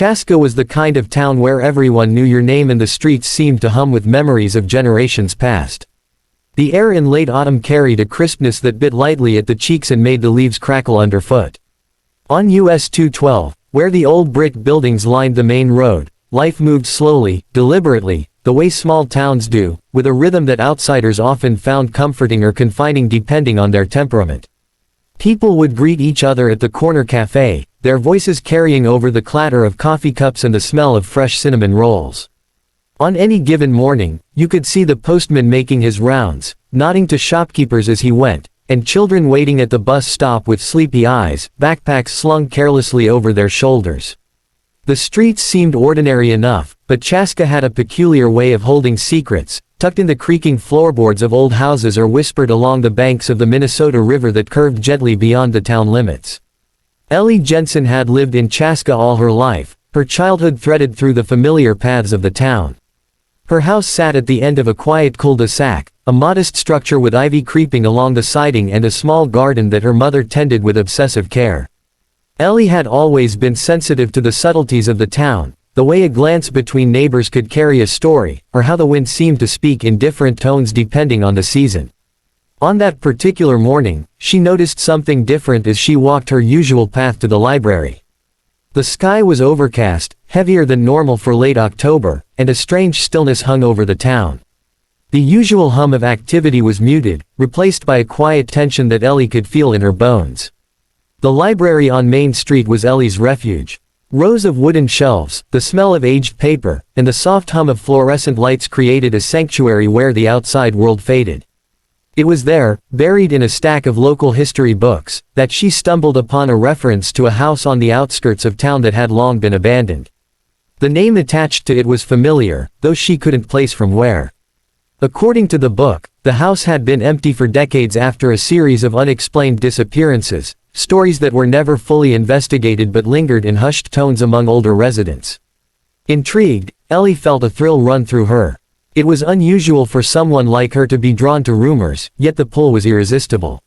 Chaska was the kind of town where everyone knew your name and the streets seemed to hum with memories of generations past. The air in late autumn carried a crispness that bit lightly at the cheeks and made the leaves crackle underfoot. On US 212, where the old brick buildings lined the main road, life moved slowly, deliberately, the way small towns do, with a rhythm that outsiders often found comforting or confining depending on their temperament. People would greet each other at the corner cafe, their voices carrying over the clatter of coffee cups and the smell of fresh cinnamon rolls. On any given morning, you could see the postman making his rounds, nodding to shopkeepers as he went, and children waiting at the bus stop with sleepy eyes, backpacks slung carelessly over their shoulders. The streets seemed ordinary enough, but Chaska had a peculiar way of holding secrets, tucked in the creaking floorboards of old houses or whispered along the banks of the Minnesota River that curved gently beyond the town limits. Ellie Jensen had lived in Chaska all her life, her childhood threaded through the familiar paths of the town. Her house sat at the end of a quiet cul-de-sac, a modest structure with ivy creeping along the siding and a small garden that her mother tended with obsessive care. Ellie had always been sensitive to the subtleties of the town, the way a glance between neighbors could carry a story, or how the wind seemed to speak in different tones depending on the season. On that particular morning, she noticed something different as she walked her usual path to the library. The sky was overcast, heavier than normal for late October, and a strange stillness hung over the town. The usual hum of activity was muted, replaced by a quiet tension that Ellie could feel in her bones. The library on Main Street was Ellie's refuge. Rows of wooden shelves, the smell of aged paper, and the soft hum of fluorescent lights created a sanctuary where the outside world faded. It was there, buried in a stack of local history books, that she stumbled upon a reference to a house on the outskirts of town that had long been abandoned. The name attached to it was familiar, though she couldn't place from where. According to the book, the house had been empty for decades after a series of unexplained disappearances, stories that were never fully investigated but lingered in hushed tones among older residents. Intrigued, Ellie felt a thrill run through her. It was unusual for someone like her to be drawn to rumors, yet the pull was irresistible.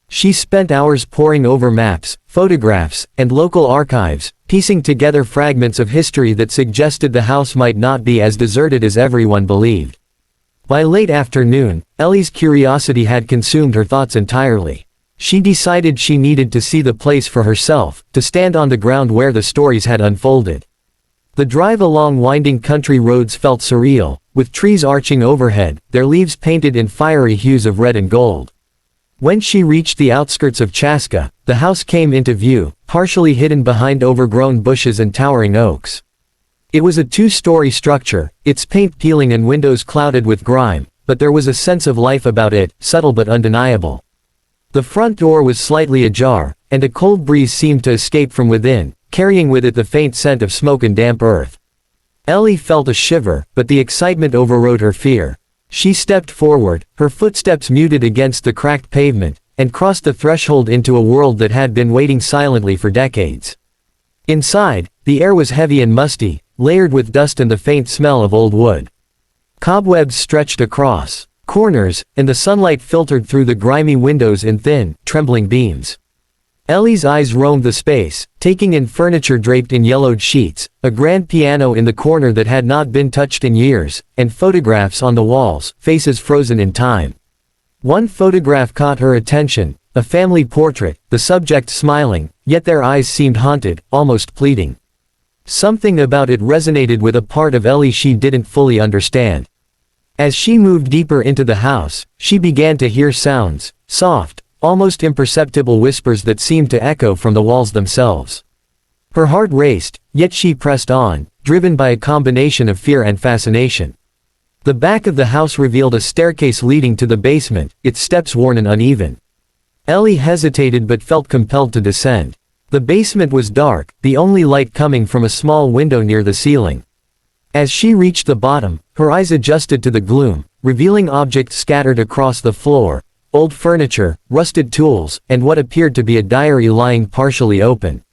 She spent hours poring over maps, photographs, and local archives, piecing together fragments of history that suggested the house might not be as deserted as everyone believed. By late afternoon, Ellie's curiosity had consumed her thoughts entirely. She decided she needed to see the place for herself, to stand on the ground where the stories had unfolded. The drive along winding country roads felt surreal, with trees arching overhead, their leaves painted in fiery hues of red and gold. When she reached the outskirts of Chaska, the house came into view, partially hidden behind overgrown bushes and towering oaks. It was a two-story structure, its paint peeling and windows clouded with grime, but there was a sense of life about it, subtle but undeniable. The front door was slightly ajar, and a cold breeze seemed to escape from within, carrying with it the faint scent of smoke and damp earth. Ellie felt a shiver, but the excitement overrode her fear. She stepped forward, her footsteps muted against the cracked pavement, and crossed the threshold into a world that had been waiting silently for decades. Inside, the air was heavy and musty, layered with dust and the faint smell of old wood. Cobwebs stretched across corners, and the sunlight filtered through the grimy windows in thin, trembling beams. Ellie's eyes roamed the space, taking in furniture draped in yellowed sheets, a grand piano in the corner that had not been touched in years, and photographs on the walls, faces frozen in time. One photograph caught her attention, a family portrait, the subject smiling, yet their eyes seemed haunted, almost pleading. Something about it resonated with a part of Ellie she didn't fully understand. As she moved deeper into the house, she began to hear sounds, soft, almost imperceptible whispers that seemed to echo from the walls themselves. Her heart raced, yet she pressed on, driven by a combination of fear and fascination. The back of the house revealed a staircase leading to the basement, its steps worn and uneven. Ellie hesitated but felt compelled to descend. The basement was dark, the only light coming from a small window near the ceiling. As she reached the bottom, her eyes adjusted to the gloom, revealing objects scattered across the floor, old furniture, rusted tools, and what appeared to be a diary lying partially open.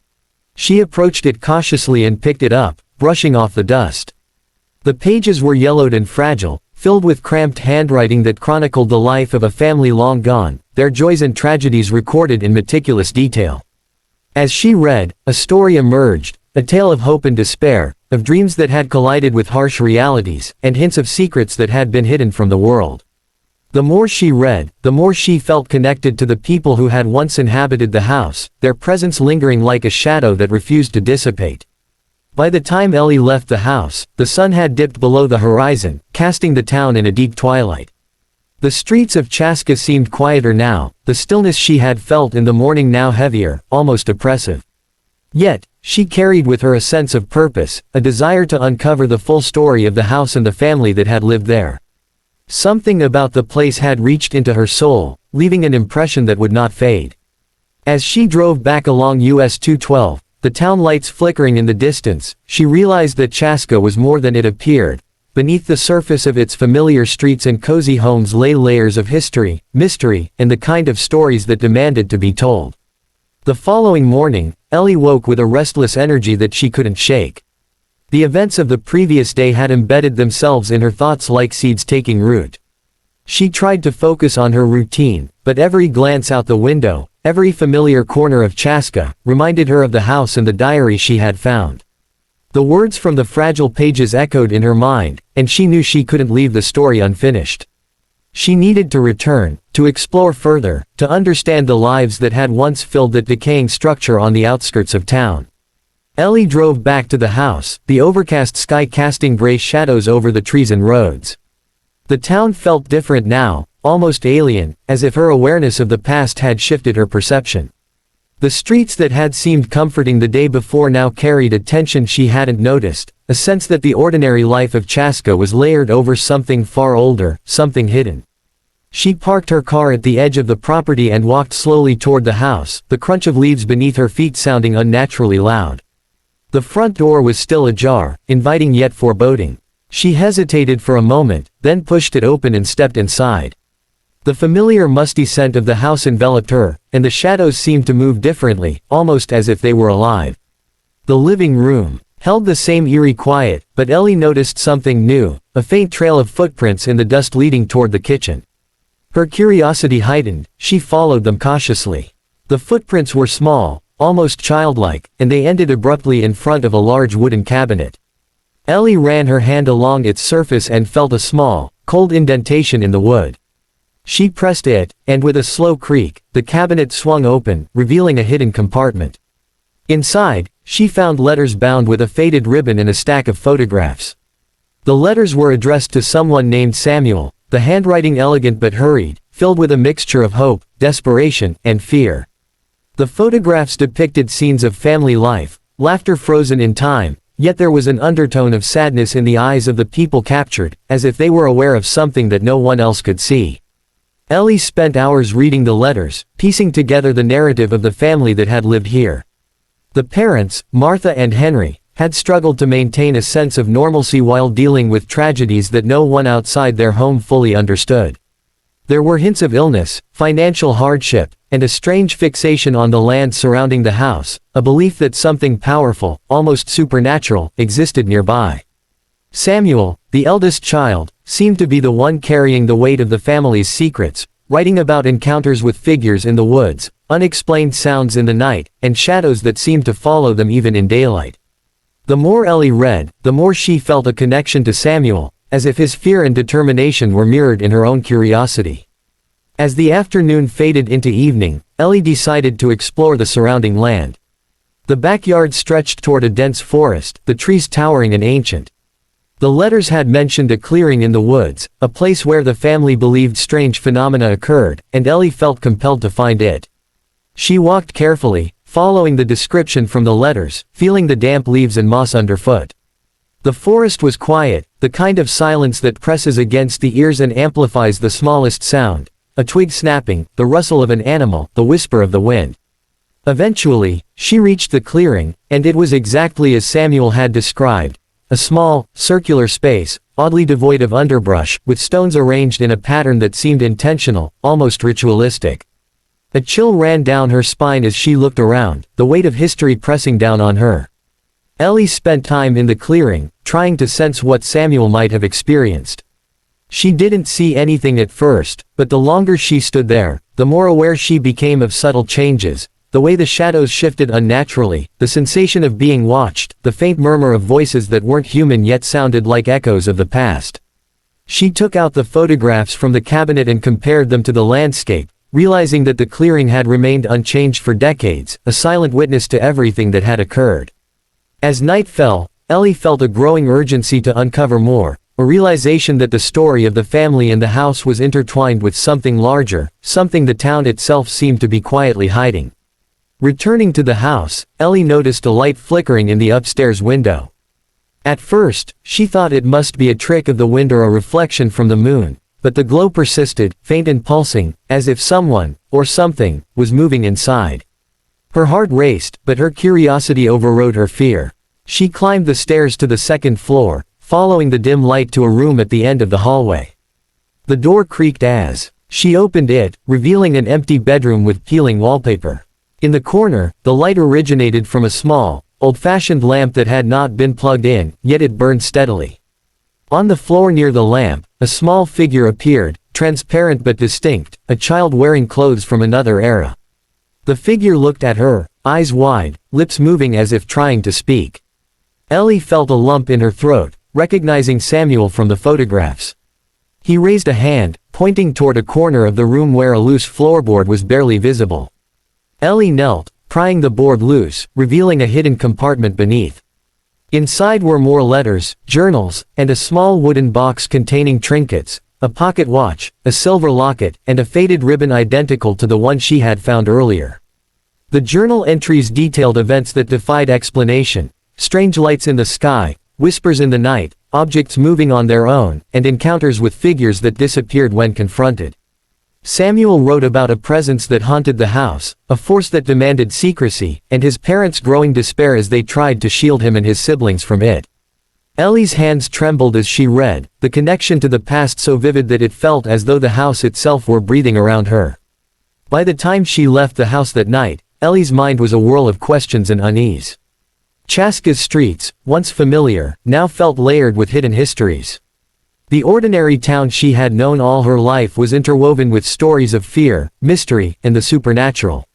She approached it cautiously and picked it up, brushing off the dust. The pages were yellowed and fragile, filled with cramped handwriting that chronicled the life of a family long gone, their joys and tragedies recorded in meticulous detail. As she read, a story emerged, a tale of hope and despair, of dreams that had collided with harsh realities, and hints of secrets that had been hidden from the world. The more she read, the more she felt connected to the people who had once inhabited the house, their presence lingering like a shadow that refused to dissipate. By the time Ellie left the house, the sun had dipped below the horizon, casting the town in a deep twilight. The streets of Chaska seemed quieter now, the stillness she had felt in the morning now heavier, almost oppressive. Yet, she carried with her a sense of purpose, a desire to uncover the full story of the house and the family that had lived there. Something about the place had reached into her soul, leaving an impression that would not fade. As she drove back along US 212, the town lights flickering in the distance, she realized that Chaska was more than it appeared. Beneath the surface of its familiar streets and cozy homes lay layers of history, mystery, and the kind of stories that demanded to be told. The following morning, Ellie woke with a restless energy that she couldn't shake. The events of the previous day had embedded themselves in her thoughts like seeds taking root. She tried to focus on her routine, but every glance out the window, every familiar corner of Chaska, reminded her of the house and the diary she had found. The words from the fragile pages echoed in her mind, and she knew she couldn't leave the story unfinished. She needed to return, to explore further, to understand the lives that had once filled that decaying structure on the outskirts of town. Ellie drove back to the house, the overcast sky casting gray shadows over the trees and roads. The town felt different now, almost alien, as if her awareness of the past had shifted her perception. The streets that had seemed comforting the day before now carried a tension she hadn't noticed, a sense that the ordinary life of Chaska was layered over something far older, something hidden. She parked her car at the edge of the property and walked slowly toward the house, the crunch of leaves beneath her feet sounding unnaturally loud. The front door was still ajar, inviting yet foreboding. She hesitated for a moment, then pushed it open and stepped inside. The familiar musty scent of the house enveloped her, and the shadows seemed to move differently, almost as if they were alive. The living room held the same eerie quiet, but Ellie noticed something new, a faint trail of footprints in the dust leading toward the kitchen. Her curiosity heightened, she followed them cautiously. The footprints were small, almost childlike, and they ended abruptly in front of a large wooden cabinet. Ellie ran her hand along its surface and felt a small, cold indentation in the wood. She pressed it, and with a slow creak, the cabinet swung open, revealing a hidden compartment. Inside, she found letters bound with a faded ribbon and a stack of photographs. The letters were addressed to someone named Samuel, the handwriting elegant but hurried, filled with a mixture of hope, desperation, and fear. The photographs depicted scenes of family life, laughter frozen in time, yet there was an undertone of sadness in the eyes of the people captured, as if they were aware of something that no one else could see. Ellie spent hours reading the letters, piecing together the narrative of the family that had lived here. The parents, Martha and Henry, had struggled to maintain a sense of normalcy while dealing with tragedies that no one outside their home fully understood. There were hints of illness, financial hardship, and a strange fixation on the land surrounding the house, a belief that something powerful, almost supernatural, existed nearby. Samuel, the eldest child, seemed to be the one carrying the weight of the family's secrets, writing about encounters with figures in the woods, unexplained sounds in the night, and shadows that seemed to follow them even in daylight. The more Ellie read, the more she felt a connection to Samuel, as if his fear and determination were mirrored in her own curiosity. As the afternoon faded into evening, Ellie decided to explore the surrounding land. The backyard stretched toward a dense forest, the trees towering and ancient. The letters had mentioned a clearing in the woods, a place where the family believed strange phenomena occurred, and Ellie felt compelled to find it. She walked carefully, following the description from the letters, feeling the damp leaves and moss underfoot. The forest was quiet, the kind of silence that presses against the ears and amplifies the smallest sound, a twig snapping, the rustle of an animal, the whisper of the wind. Eventually, she reached the clearing, and it was exactly as Samuel had described. A small, circular space, oddly devoid of underbrush, with stones arranged in a pattern that seemed intentional, almost ritualistic. A chill ran down her spine as she looked around, the weight of history pressing down on her. Ellie spent time in the clearing, trying to sense what Samuel might have experienced. She didn't see anything at first, but the longer she stood there, the more aware she became of subtle changes, the the way the shadows shifted unnaturally, the sensation of being watched, the faint murmur of voices that weren't human yet sounded like echoes of the past. She took out the photographs from the cabinet and compared them to the landscape, realizing that the clearing had remained unchanged for decades, a silent witness to everything that had occurred. As night fell, Ellie felt a growing urgency to uncover more, a realization that the story of the family and the house was intertwined with something larger, something the town itself seemed to be quietly hiding. Returning to the house, Ellie noticed a light flickering in the upstairs window. At first, she thought it must be a trick of the wind or a reflection from the moon, but the glow persisted, faint and pulsing, as if someone, or something, was moving inside. Her heart raced, but her curiosity overrode her fear. She climbed the stairs to the second floor, following the dim light to a room at the end of the hallway. The door creaked as she opened it, revealing an empty bedroom with peeling wallpaper. In the corner, the light originated from a small, old-fashioned lamp that had not been plugged in, yet it burned steadily. On the floor near the lamp, a small figure appeared, transparent but distinct, a child wearing clothes from another era. The figure looked at her, eyes wide, lips moving as if trying to speak. Ellie felt a lump in her throat, recognizing Samuel from the photographs. He raised a hand, pointing toward a corner of the room where a loose floorboard was barely visible. Ellie knelt, prying the board loose, revealing a hidden compartment beneath. Inside were more letters, journals, and a small wooden box containing trinkets, a pocket watch, a silver locket, and a faded ribbon identical to the one she had found earlier. The journal entries detailed events that defied explanation: strange lights in the sky, whispers in the night, objects moving on their own, and encounters with figures that disappeared when confronted. Samuel wrote about a presence that haunted the house, a force that demanded secrecy, and his parents' growing despair as they tried to shield him and his siblings from it. Ellie's hands trembled as she read, the connection to the past so vivid that it felt as though the house itself were breathing around her. By the time she left the house that night, Ellie's mind was a whirl of questions and unease. Chaska's streets, once familiar, now felt layered with hidden histories. The ordinary town she had known all her life was interwoven with stories of fear, mystery, and the supernatural.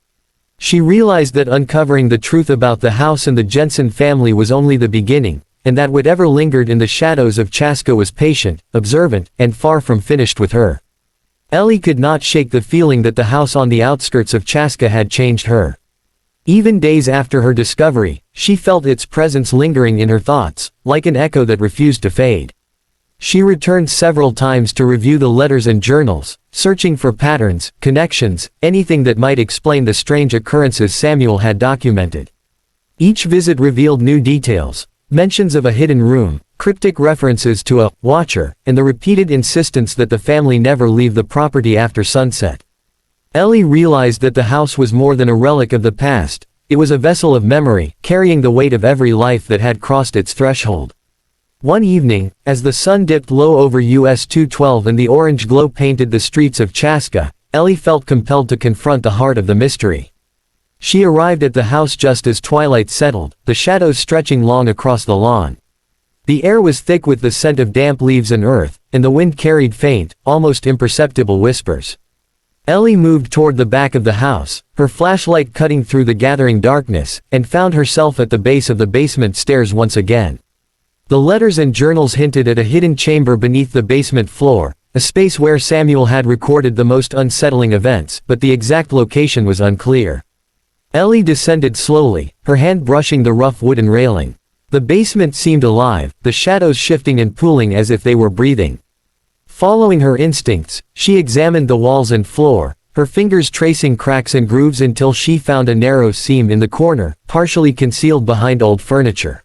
She realized that uncovering the truth about the house and the Jensen family was only the beginning, and that whatever lingered in the shadows of Chaska was patient, observant, and far from finished with her. Ellie could not shake the feeling that the house on the outskirts of Chaska had changed her. Even days after her discovery, she felt its presence lingering in her thoughts, like an echo that refused to fade. She returned several times to review the letters and journals, searching for patterns, connections, anything that might explain the strange occurrences Samuel had documented. Each visit revealed new details, mentions of a hidden room, cryptic references to a watcher, and the repeated insistence that the family never leave the property after sunset. Ellie realized that the house was more than a relic of the past, it was a vessel of memory, carrying the weight of every life that had crossed its threshold. One evening, as the sun dipped low over US 212 and the orange glow painted the streets of Chaska, Ellie felt compelled to confront the heart of the mystery. She arrived at the house just as twilight settled, the shadows stretching long across the lawn. The air was thick with the scent of damp leaves and earth, and the wind carried faint, almost imperceptible whispers. Ellie moved toward the back of the house, her flashlight cutting through the gathering darkness, and found herself at the base of the basement stairs once again. The letters and journals hinted at a hidden chamber beneath the basement floor, a space where Samuel had recorded the most unsettling events, but the exact location was unclear. Ellie descended slowly, her hand brushing the rough wooden railing. The basement seemed alive, the shadows shifting and pooling as if they were breathing. Following her instincts, she examined the walls and floor, her fingers tracing cracks and grooves until she found a narrow seam in the corner, partially concealed behind old furniture.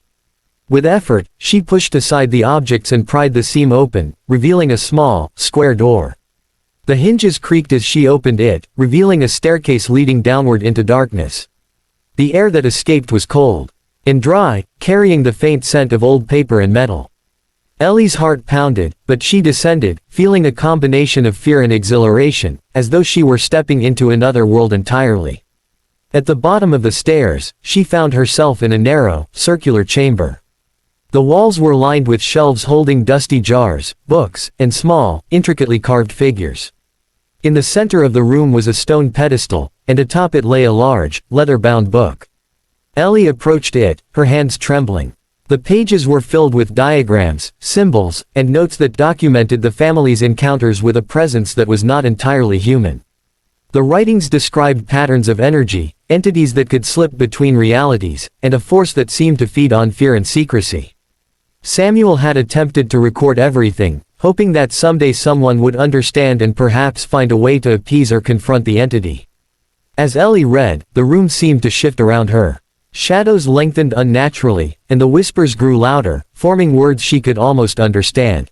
With effort, she pushed aside the objects and pried the seam open, revealing a small, square door. The hinges creaked as she opened it, revealing a staircase leading downward into darkness. The air that escaped was cold and dry, carrying the faint scent of old paper and metal. Ellie's heart pounded, but she descended, feeling a combination of fear and exhilaration, as though she were stepping into another world entirely. At the bottom of the stairs, she found herself in a narrow, circular chamber. The walls were lined with shelves holding dusty jars, books, and small, intricately carved figures. In the center of the room was a stone pedestal, and atop it lay a large, leather-bound book. Ellie approached it, her hands trembling. The pages were filled with diagrams, symbols, and notes that documented the family's encounters with a presence that was not entirely human. The writings described patterns of energy, entities that could slip between realities, and a force that seemed to feed on fear and secrecy. Samuel had attempted to record everything, hoping that someday someone would understand and perhaps find a way to appease or confront the entity. As Ellie read, the room seemed to shift around her. Shadows lengthened unnaturally, and the whispers grew louder, forming words she could almost understand.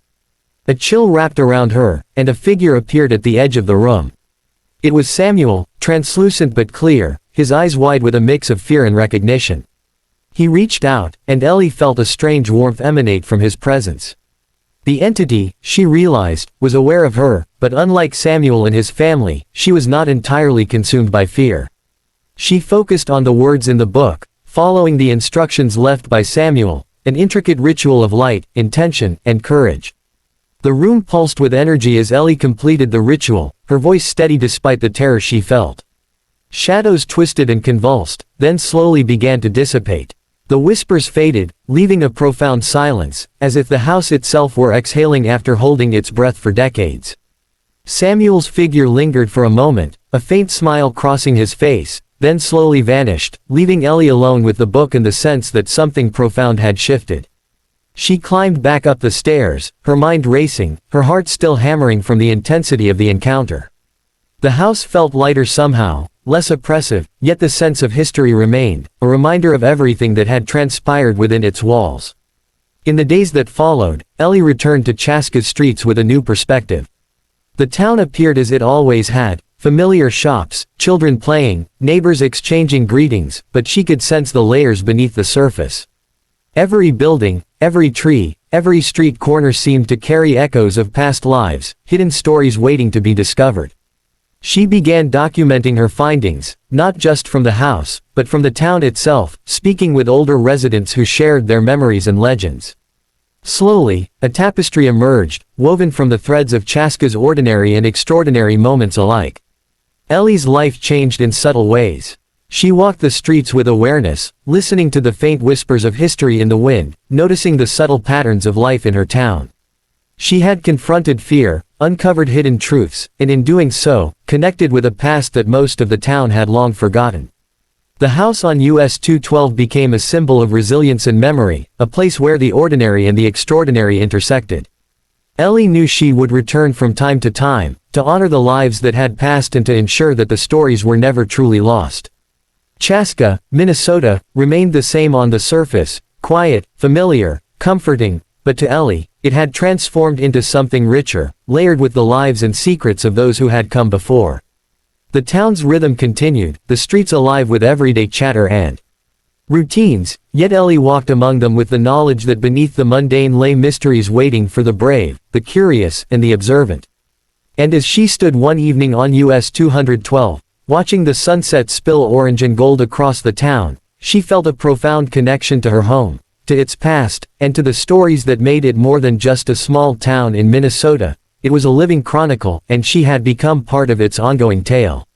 A chill wrapped around her, and a figure appeared at the edge of the room. It was Samuel, translucent but clear, his eyes wide with a mix of fear and recognition. He reached out, and Ellie felt a strange warmth emanate from his presence. The entity, she realized, was aware of her, but unlike Samuel and his family, she was not entirely consumed by fear. She focused on the words in the book, following the instructions left by Samuel, an intricate ritual of light, intention, and courage. The room pulsed with energy as Ellie completed the ritual, her voice steady despite the terror she felt. Shadows twisted and convulsed, then slowly began to dissipate. The whispers faded, leaving a profound silence, as if the house itself were exhaling after holding its breath for decades. Samuel's figure lingered for a moment, a faint smile crossing his face, then slowly vanished, leaving Ellie alone with the book and the sense that something profound had shifted. She climbed back up the stairs, her mind racing, her heart still hammering from the intensity of the encounter. The house felt lighter somehow, less oppressive, yet the sense of history remained, a reminder of everything that had transpired within its walls. In the days that followed, Ellie returned to Chaska's streets with a new perspective. The town appeared as it always had, familiar shops, children playing, neighbors exchanging greetings, but she could sense the layers beneath the surface. Every building, every tree, every street corner seemed to carry echoes of past lives, hidden stories waiting to be discovered. She began documenting her findings, not just from the house, but from the town itself, speaking with older residents who shared their memories and legends. Slowly, a tapestry emerged, woven from the threads of Chaska's ordinary and extraordinary moments alike. Ellie's life changed in subtle ways. She walked the streets with awareness, listening to the faint whispers of history in the wind, noticing the subtle patterns of life in her town. She had confronted fear, uncovered hidden truths, and in doing so, connected with a past that most of the town had long forgotten. The house on US 212 became a symbol of resilience and memory, a place where the ordinary and the extraordinary intersected. Ellie knew she would return from time to honor the lives that had passed and to ensure that the stories were never truly lost. Chaska, Minnesota, remained the same on the surface, quiet, familiar, comforting, but to Ellie, it had transformed into something richer, layered with the lives and secrets of those who had come before. The town's rhythm continued, the streets alive with everyday chatter and routines, yet Ellie walked among them with the knowledge that beneath the mundane lay mysteries waiting for the brave, the curious, and the observant. And as she stood one evening on US 212, watching the sunset spill orange and gold across the town, she felt a profound connection to her home, to its past, and to the stories that made it more than just a small town in Minnesota. It was a living chronicle, and she had become part of its ongoing tale.